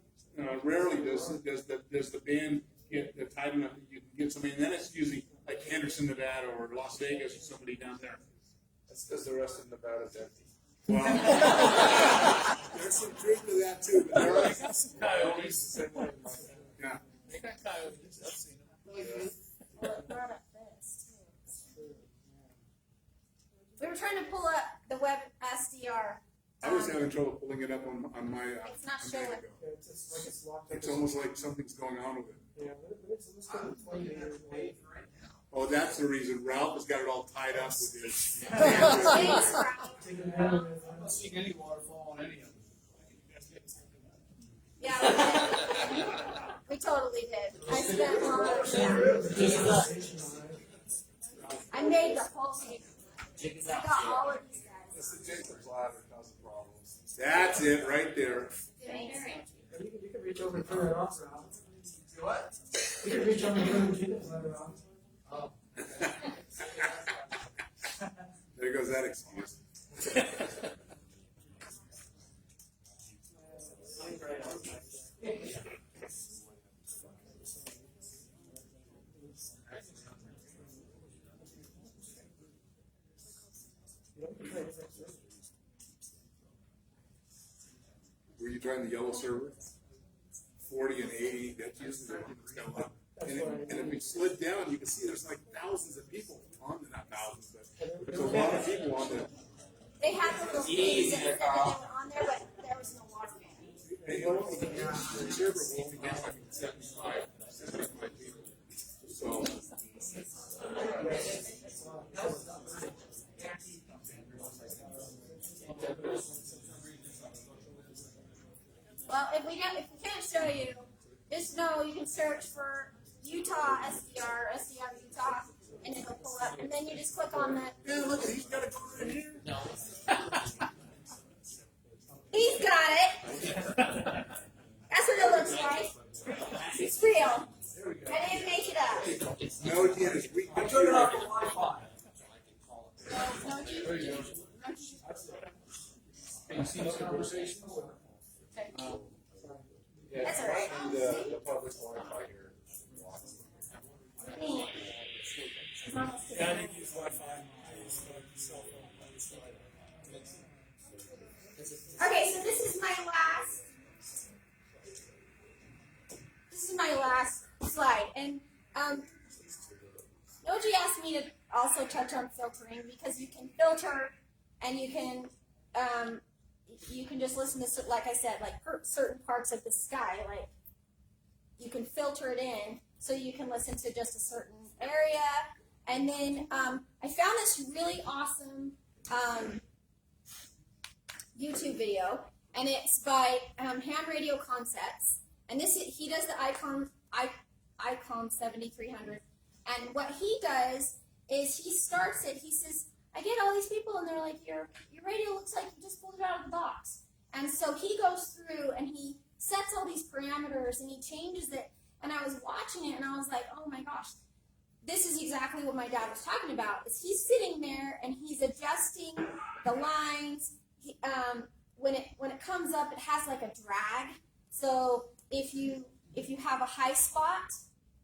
rarely does the band get tight enough that you can get somebody, and then it's usually like Henderson, Nevada, or Las Vegas, or somebody down there. That's because the rest of Nevada's empty. Well, there's some truth to that too. But there are some coyotes. Yeah. They got coyotes. I've seen them. We were trying to pull up the web SDR. I was having trouble pulling it up on my. It's not on showing. Mango. It's like it's locked. It's almost like something's going on with it. Yeah, but it's got a 20 years Page right now. Oh, that's the reason. Ralph has got it all tied up with his. Thanks, Ralph. I'm not seeing any waterfall on any of them. Yeah, we totally did. I spent I made the whole thing. I got all of these guys. It's the Jacob's ladder that causes problems. That's it right there. Thanks. You can reach over and turn it off, Ralph. Do what? You can reach over and turn the Jacob's ladder off. Oh. There goes that excuse. Were you trying the yellow server? 40 and 80, that's usually it's got a lot. And if we slid down, you can see there's like thousands of people on the, not thousands, but there's a lot of people on the. They had the little things that said that they were on there, but there was no water fan. Hey, the server will only get like 75 people. So. Well, if we can't show you, just know you can search for Utah SDR, SDR Utah, and it'll pull up. And then you just click on that. Yeah, look, he's got a corner in here. No. He's got it. That's what it looks like. It's real. I didn't make it up. No, it is. I turned it off the Wi-Fi. No need. There you go. Hey, you see this conversation? Yeah, That's all right. and the public Wi-Fi here. Yeah, I didn't use Wi-Fi. I used cell phone. Okay, so this is my last slide. And Noji asked me to also touch on filtering because you can filter and you can just listen to, like I said, like certain parts of the sky, like you can filter it in so you can listen to just a certain area. And then I found this really awesome YouTube video, and it's by Ham Radio Concepts. And he does the Icon 7300. And what he does is he starts it. He says, I get all these people, and they're like, your radio looks like you just pulled it out of the box. And so he goes through and he sets all these parameters and he changes it. And I was watching it and I was like, oh my gosh, this is exactly what my dad was talking about. Is he's sitting there and he's adjusting the lines. When it comes up, it has like a drag. So if you have a high spot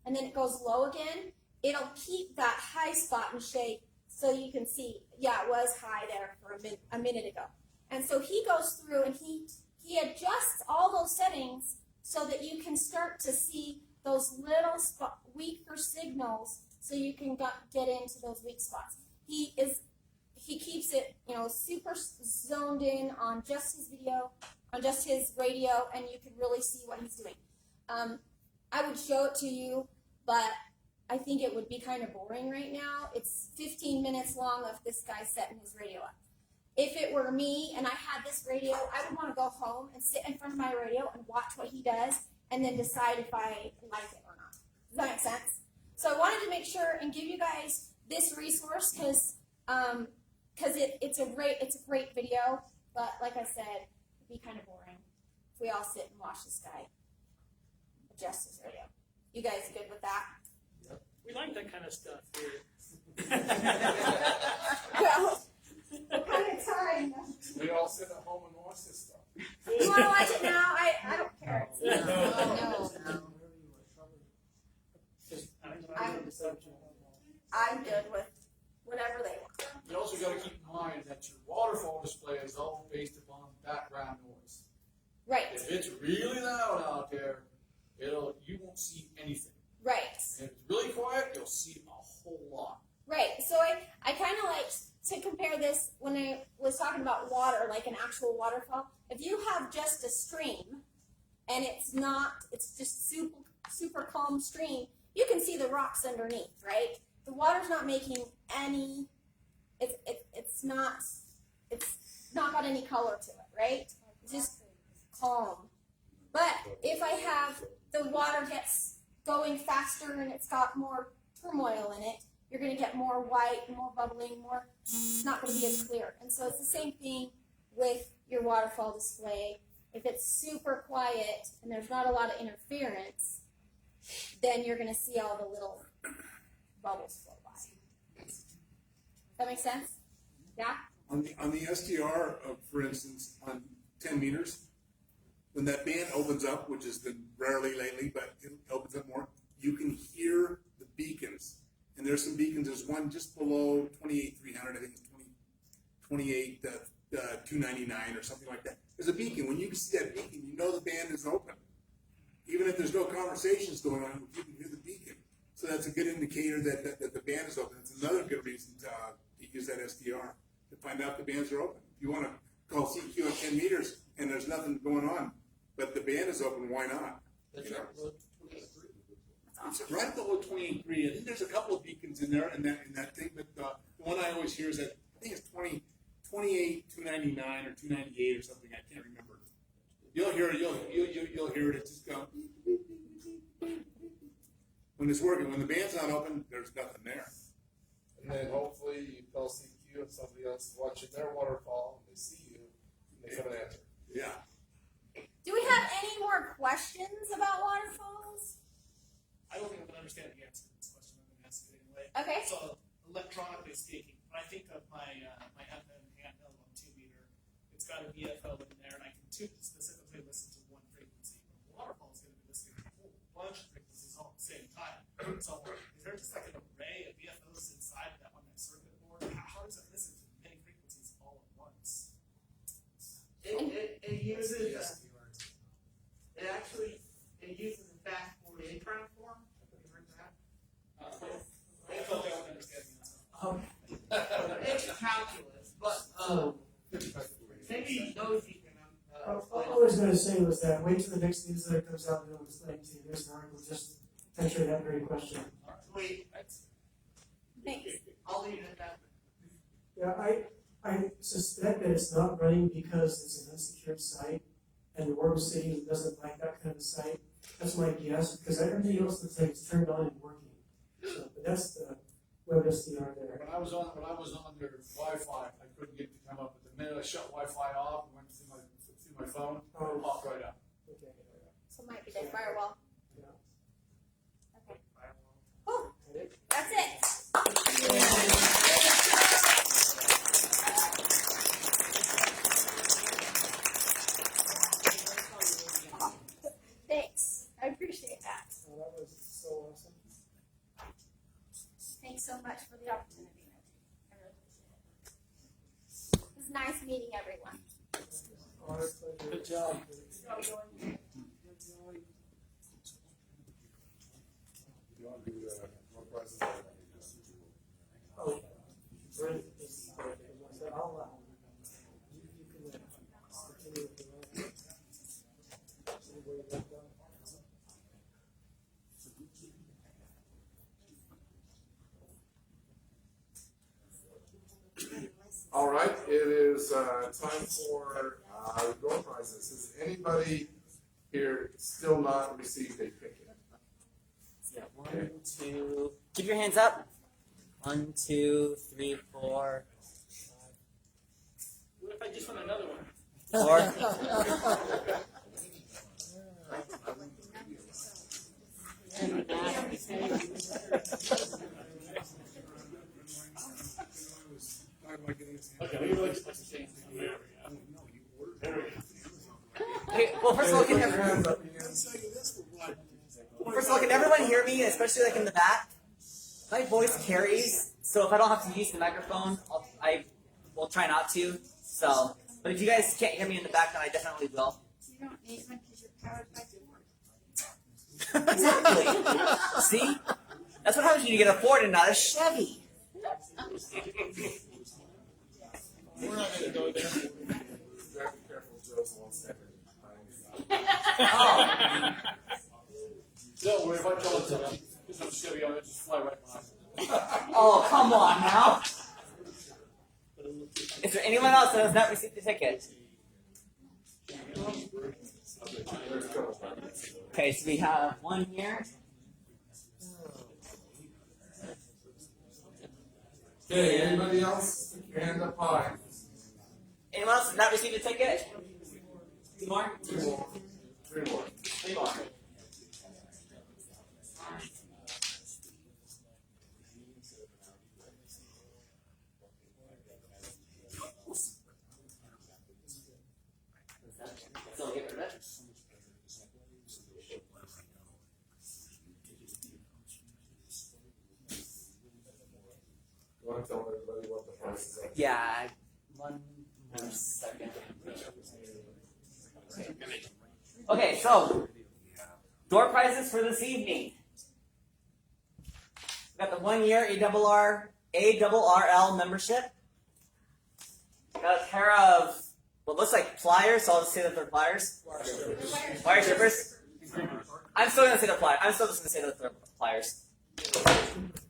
and then it goes low again, it'll keep that high spot in shape so you can see, yeah, it was high there for a minute ago. And so he goes through and he adjusts all those settings so that you can start to see those little weaker signals so you can get into those weak spots. He keeps it, super zoned in on just his video, on just his radio, and you can really see what he's doing. I would show it to you, but I think it would be kind of boring right now. It's 15 minutes long of this guy setting his radio up. If it were me and I had this radio, I would want to go home and sit in front of my radio and watch what he does and then decide if I like it or not. Does that make sense? So I wanted to make sure and give you guys this resource because it's a great video, but like I said, it'd be kind of boring if we all sit and watch this guy adjust his radio. You guys good with that? We like that kind of stuff here. Well, what kind of time? We all sit at home and watch this stuff. You want to watch it now? I don't care. I'm good with whatever they want. You also got to keep in mind that your waterfall display is all based upon background noise. Right. If it's really loud out there, you won't see anything. Right. And if it's really quiet, you'll see a whole lot. Right. So I kind of like to compare this when I was talking about water, like an actual waterfall. If you have just a stream and it's just super calm stream, you can see the rocks underneath, right? The water's not making any, it's not got any color to it, right? It's just calm. But if I have the water gets going faster and it's got more turmoil in it, you're going to get more white, more bubbling, it's not going to be as clear. And so it's the same thing with your waterfall display. If it's super quiet and there's not a lot of interference, then you're going to see all the little bubbles flow by. Does that make sense? Yeah? On the SDR, for instance, on 10 meters, when that band opens up, which has been rarely lately, but it opens up more, you can hear the beacons. And there's some beacons. There's one just below 28,300, I think it's 299 or something like that. There's a beacon. When you can see that beacon, you know the band is open. Even if there's no conversations going on, you can hear the beacon. So that's a good indicator that the band is open. It's another good reason to use that SDR, to find out the bands are open. If you want to call CQ at 10 meters and there's nothing going on, but the band is open, why not? That's It's right below 28.3. I think there's a couple of beacons in there in that thing, but the one I always hear is that I think it's 28, 299 or 298 or something. I can't remember. You'll hear it. You'll hear it. It's just going. When it's working, when the band's not open, there's nothing there. And then hopefully you tell CQ and somebody else is watching their waterfall and they see you and they come and answer. Yeah. Do we have any more questions about waterfalls? I don't think I'm going to understand the answer to this question. I'm going to ask it anyway. Okay. So, electronically speaking, when I think of my FM handheld on 2 meter, it's got a VFO in there, and I can specifically listen to one frequency. But waterfall is going to be listening to a whole bunch of frequencies all at the same time. So, is there just like an array of VFOs inside that on that circuit board? How does it listen to many frequencies all at once? It uses it uses a fast forward in transform, calculus, but maybe those you can. All I was going to say was that wait till the next newsletter comes out and it'll explain to you. There's an article just answering that very question. Sweet. Thanks. I'll leave it at that. Yeah, I suspect that it's not running because it's an unsecured site and the Oregon City doesn't like that kind of a site. That's my guess because everything else looks like it's turned on and working. So, but that's the web SDR there. When I was on their Wi-Fi, I couldn't get it to come up. But the minute I shut Wi-Fi off and went through my phone, it popped right up. Okay. So it might be their firewall. Yeah. Okay. Oh, that's it. Thanks. I appreciate that. Oh, that was so awesome. Thanks so much for the opportunity. I really appreciate it. It was nice meeting everyone. Honor, pleasure. Good job. Oh, Brent is I'll you can continue with the All right, it is time for door prizes. Has anybody here still not received a ticket? Yeah, 1, 2. Keep your hands up. 1, 2, 3, 4. What if I just want another one? 4. Okay, maybe let's change the Okay, well, first of all, can everyone hear me, especially like in the back? My voice carries, so if I don't have to use the microphone, I will try not to. So, but if you guys can't hear me in the back, then I definitely will. You don't need one because you're powered by Exactly. See? That's what happens when you get a Ford and not a Chevy. We're not going to go there. You gotta be careful, Joe's won't stand Oh. Don't worry, if I tell it to them, there's no Chevy on it, just fly right behind. Oh, come on now. Is there anyone else that has not received a ticket? Okay, so we have one here. Okay, anybody else? Keep your hand up high. Anyone else not received a ticket? Two more? 2 more. 3 more. 3 more. So get rid of it. You want to tell everybody what the prices are? Yeah, 1 more second. Okay, so door prizes for this evening. We got the 1-year ARRL membership. Got a pair of what looks like pliers, so I'll just say that they're pliers. Wire strippers. I'm still gonna say they're pliers. I'm still just gonna say that they're pliers.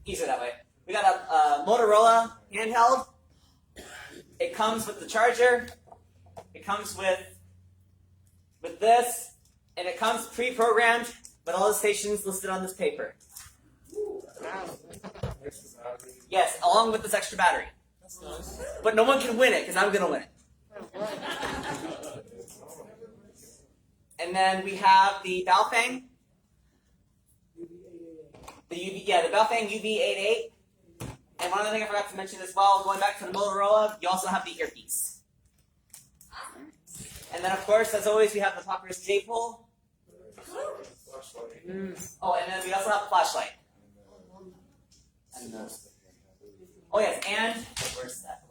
Easier that way. We got a Motorola handheld. It comes with the charger. It comes with this, and it comes pre-programmed with all the stations listed on this paper. Yes, along with this extra battery. But no one can win it because I'm gonna win it. And then we have the Baofeng. The Baofeng UV88. And one other thing I forgot to mention as well, going back to the Motorola, you also have the earpiece. And then, of course, as always, we have the Popper's J-pole. Oh, and then we also have a flashlight. And, oh, yes, and where's that?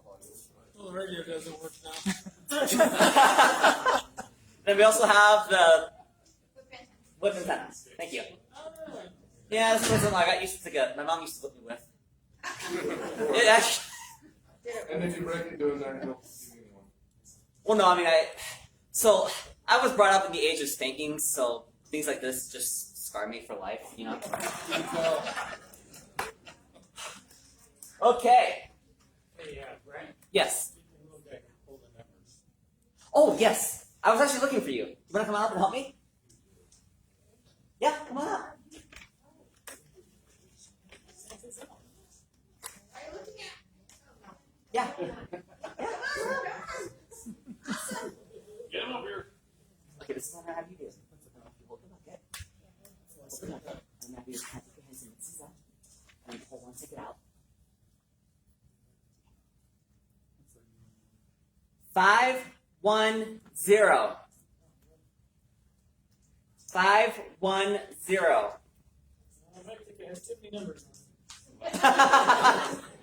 Well, the radio doesn't work now. Then we also have the whip antenna. Thank you. Yeah, this wasn't I got used to good. My mom used to whip me with. It And if you break it doing that, he'll give you one. Well, no, I mean, so I was brought up in the age of spankings, so things like this just scar me for life, you know? Okay. Hey, Brian. Yes. You can look back and pull the numbers. Oh, yes. I was actually looking for you. You want to come out and help me? Yeah, come on out. Are you looking at? Yeah. Get him over here. Okay, this is what I have you do. Hold the bucket. Open it up. And now you just have your hands in the scissors. And pull one ticket out. 510. 510. I might think it has too many numbers on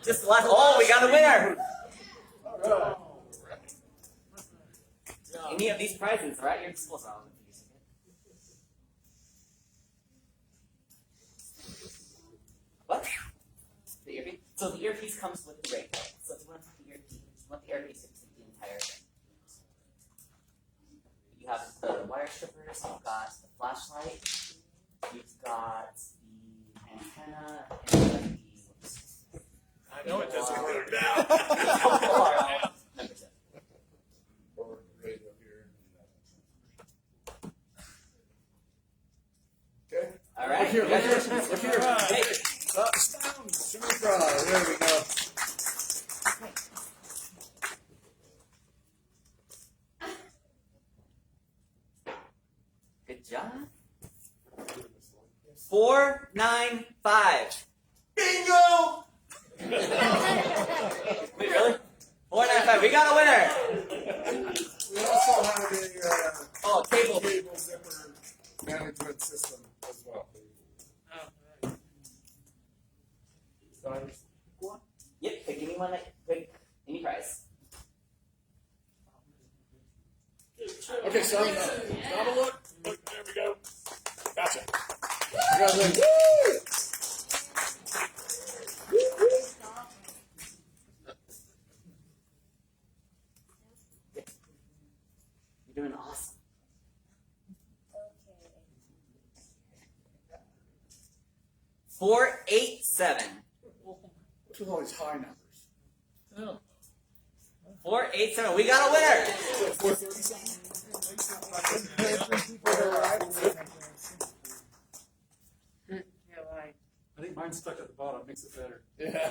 Just the last. Oh, we got a winner. Any of these prizes are at your disposal. What? The earpiece? So the earpiece comes with the radio. So if you want to put the earpiece, the earpiece to the entire thing. You have the wire strippers, you've got the flashlight, you've got the antenna, and the I know it doesn't work now. Or right up here. Okay. All right. Look here, look here, look here. Hey. There we go. Good job. 495. Bingo! Wait, really? 495. We got a winner. We also have a Cable. cable zipper management system as well. Yep, pick any one, pick any prize. Okay, so have a look. Look, there we go. Gotcha. Congratulations. You're doing awesome. 487. What's with all these high numbers? Oh. 487. We got a winner. 430 something? I think mine's stuck at the bottom, makes it better. Yeah.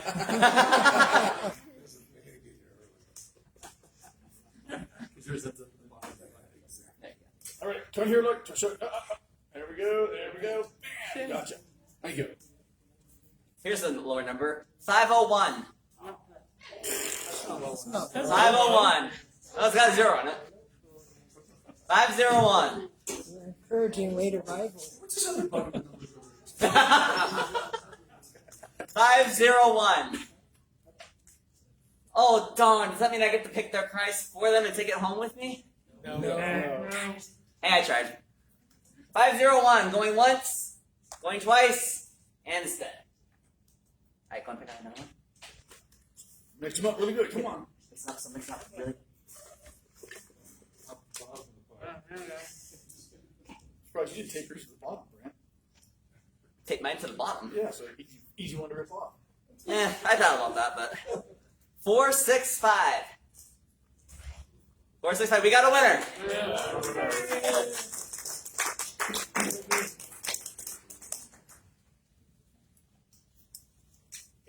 Yours at the bottom. All right, turn here, look. There we go, there we go. Bam, gotcha. Thank you. Here's the lower number. 501. 501. Oh, it's got a 0 on it. 501. Encouraging late arrival. What's this other button number? 501. Oh, darn. Does that mean I get to pick their price for them and take it home with me? No. Hey, I tried. 501. Going once, going twice, and instead. Alright, go and pick out another one. Mix them up really good. Come on. Mix it up, really. Surprised you didn't take yours to the bottom, Brent. Take mine to the bottom. Yeah, so easy one to rip off. I thought about that, but 465. 465. We got a winner.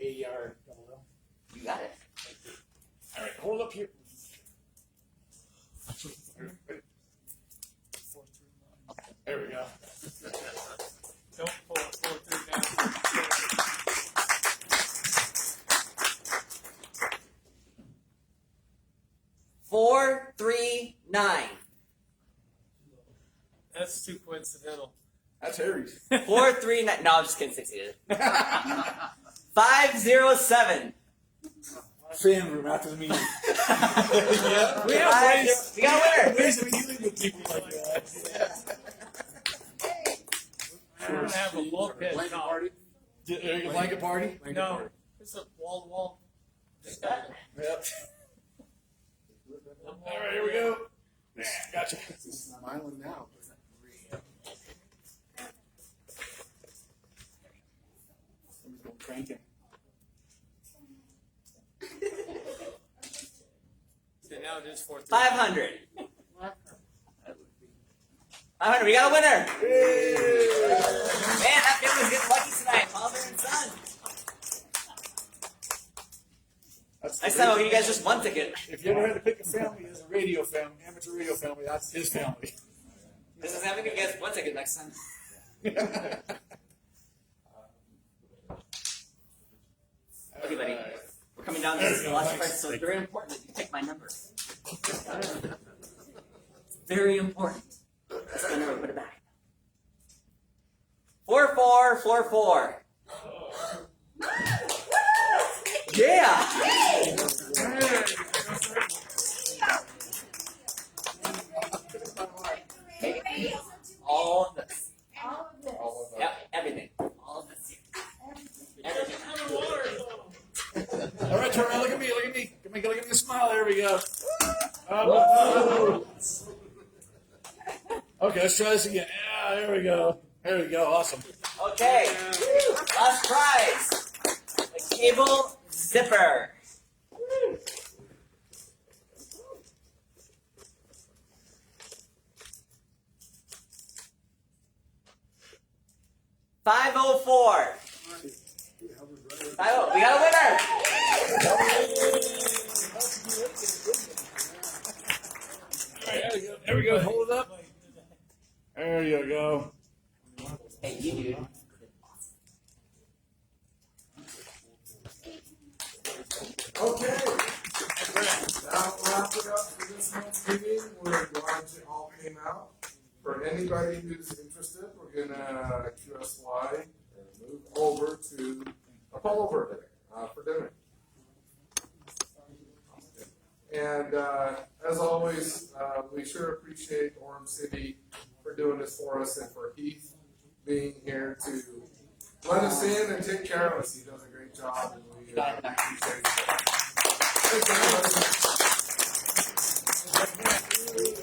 AER. You got it. All right, hold up here. There we go. Don't pull it 439. 439. That's too coincidental. That's Harry's. 439. No, I'm just kidding. 68. 507. Fan room after the meeting. Yeah, we have ways. We got a winner. Ways of dealing with people like that. We're gonna have a bulkhead Blanket top. party? Blanket party? No, it's a wall-to-wall Yep. All right, here we go. Yeah, gotcha. Smiling now. Somebody's going cranking. Okay, now it is 4:30. 500. 500. We got a winner. Man, that family's getting lucky tonight. Father and son. Next time I'll give you guys just one ticket. If you ever had to pick a family as a radio family, amateur radio family, that's his family. This is having you guys one ticket next time. Okay, buddy. We're coming down to the last part, so it's very important that you pick my number. It's very important. That's my number. Put it back. 4444. Yeah. All of this. All of this. Yep, everything. All of this here. Everything. All right, turn around. Look at me. Look at me. Look at me. Smile. There we go. Okay, let's try this again. Yeah, there we go. There we go. Awesome. Okay. Last prize. A cable zipper. 504. 50. We got a winner. All right, there we go. Hold it up. There you go. Hey, you dude. Okay. That'll wrap it up for this month's meeting. We're glad you all came out. For anybody who's interested, we're gonna QSY and move over to Apollo Birthday for dinner. And as always, we sure appreciate Orem City for doing this for us and for Heath being here to let us in and take care of us. He does a great job, and we appreciate it. Thanks, everybody.